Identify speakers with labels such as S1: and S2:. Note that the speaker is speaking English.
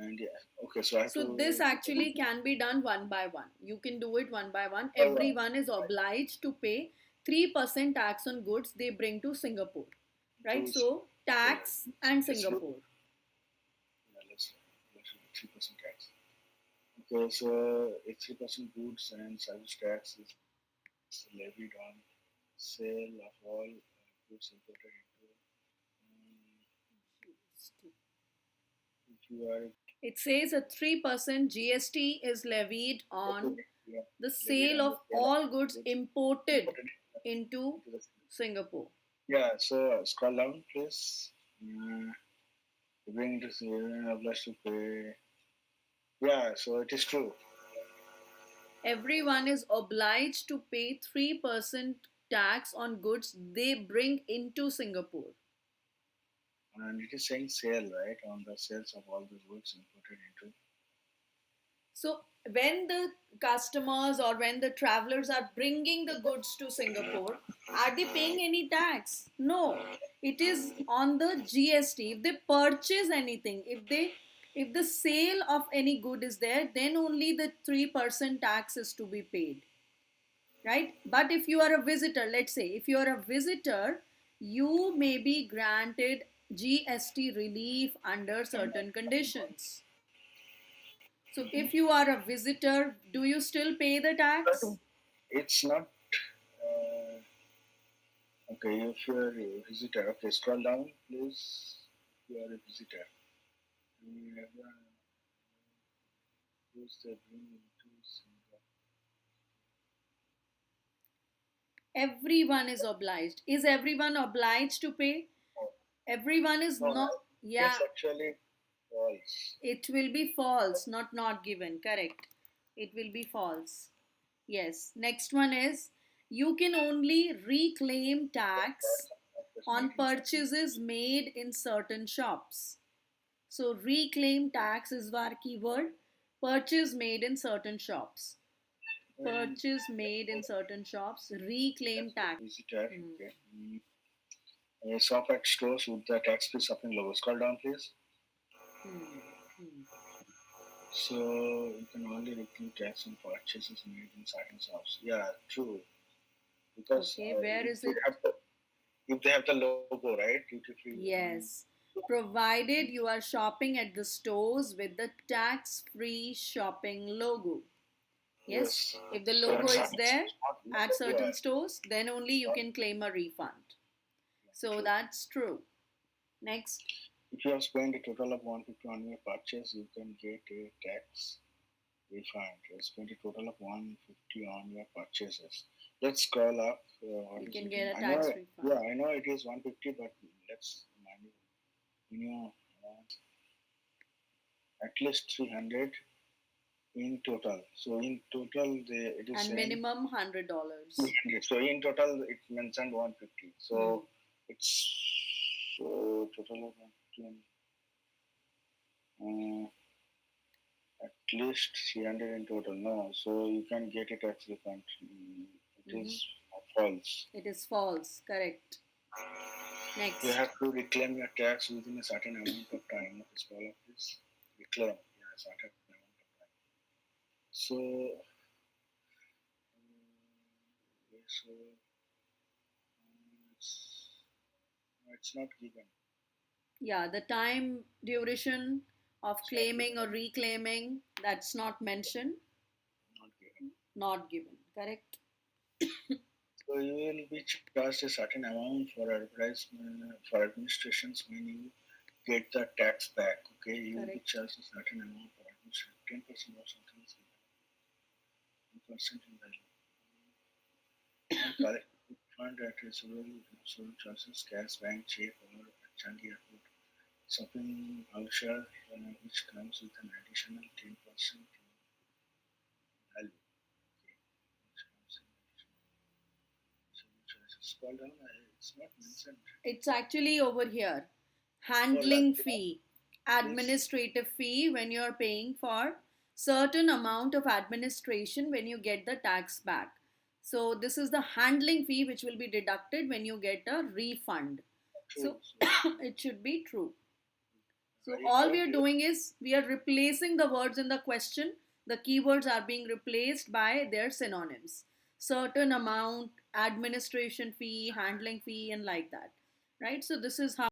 S1: And yeah, okay, so I have
S2: So this
S1: to.
S2: actually can be done one by one. You can do it one by one.
S1: Oh, yeah.
S2: Everyone is obliged to pay 3% tax on goods they bring to Singapore. Right?
S1: To
S2: So
S1: okay,
S2: tax and
S1: let's look.
S2: Singapore.
S1: Yeah, let's look at 3% tax. Okay, so it's 3% goods and service tax is levied on sale of all goods imported into. If you are
S2: It says a 3% GST is levied
S1: okay,
S2: on
S1: yeah,
S2: the
S1: levied
S2: sale
S1: on
S2: of
S1: the sale of
S2: all goods
S1: goods
S2: imported
S1: imported
S2: into
S1: into the.
S2: Singapore.
S1: Yeah, so scroll down, please. Bring this obliged to pay. Yeah, so it is true.
S2: Everyone is obliged to pay 3% tax on goods they bring into Singapore.
S1: And it is saying sale, right, on the sales of all the goods imported into.
S2: So, when the customers or when the travelers are bringing the goods to Singapore, are they paying any tax? No. It is on the GST. If they purchase anything, if the sale of any good is there, then only the 3% tax is to be paid, right? But if you are a visitor, let's say if you are a visitor, you may be granted GST relief under certain conditions. So if you are a visitor, do you still pay the
S1: I
S2: tax?
S1: think it's not. Okay, if you are a visitor, okay, scroll down, please. If you are a visitor, you have use the bring into Singapore.
S2: Everyone is obliged. Is everyone obliged to pay? Everyone is
S1: No,
S2: not. Yeah,
S1: that's actually false.
S2: it will be false, not given. Correct. It will be false. Yes. Next one is you can only reclaim tax
S1: That was
S2: on
S1: made in certain.
S2: purchases made in certain shops. So reclaim tax is our keyword. Purchase made in certain shops.
S1: Well,
S2: Purchase made in certain shops. Reclaim
S1: that's for
S2: tax.
S1: visitor.
S2: Hmm.
S1: Okay. Shop at stores with the tax-free shopping logo. Scroll down, please.
S2: Hmm. Hmm.
S1: So you can only reclaim tax on purchases made in certain shops. Yeah, true. Because
S2: Okay, where is it?
S1: if they have the logo, right, duty free.
S2: Yes. Provided you are shopping at the stores with the tax free shopping logo. Yes.
S1: Yes.
S2: If the
S1: So
S2: logo
S1: it's
S2: is
S1: not,
S2: there at
S1: yeah.
S2: certain stores, then only you can claim a refund. So
S1: True.
S2: that's true. Next.
S1: If you have spent a total of 150 on your purchase, you can get a tax refund. You spent a total of 150 on your purchases. Let's scroll up. What
S2: You
S1: is
S2: can
S1: written?
S2: get a
S1: I know.
S2: tax refund.
S1: Yeah, I know it is 150, but let's minimum at least 300 in total. So in total, it is
S2: And
S1: saying
S2: minimum $100.
S1: 300. So in total, it mentioned 150.
S2: Hmm.
S1: So it's so total of 150. At least 300 in total. No, so you can get a tax refund. It
S2: Hmm.
S1: is false.
S2: It is false. Correct.
S1: You
S2: Next.
S1: have to reclaim your tax within a certain amount of time. What is called of this? Reclaim. Yeah, a certain amount of time. So, okay, so it's, no, it's not given.
S2: Yeah, the time duration of
S1: It's not
S2: claiming
S1: given.
S2: or reclaiming, that's not mentioned,
S1: Not given.
S2: not given. Correct?
S1: So you will be charged a certain amount for advertisement for administrations when you get the tax back. Okay, you will be
S2: Correct.
S1: charged a certain amount for administration, 10% or something is given, 10% in value. And collect fund at reasonable charges, cash, bank, check, or at Changi Airport. Shopping voucher, which comes with an additional 10% value. Okay, which comes in additional. So scroll down, it's not mentioned.
S2: It's actually over here.
S1: Scroll up,
S2: Handling fee,
S1: please.
S2: administrative fee when you're paying for certain amount of administration when you get the tax back. So this is the handling fee which will be deducted when you get a refund.
S1: True.
S2: So
S1: So
S2: it should be true. So all we are doing is we are replacing the words in the question. The keywords are being replaced by their synonyms. Certain amount, administration fee, handling fee, and like that. Right? So this is how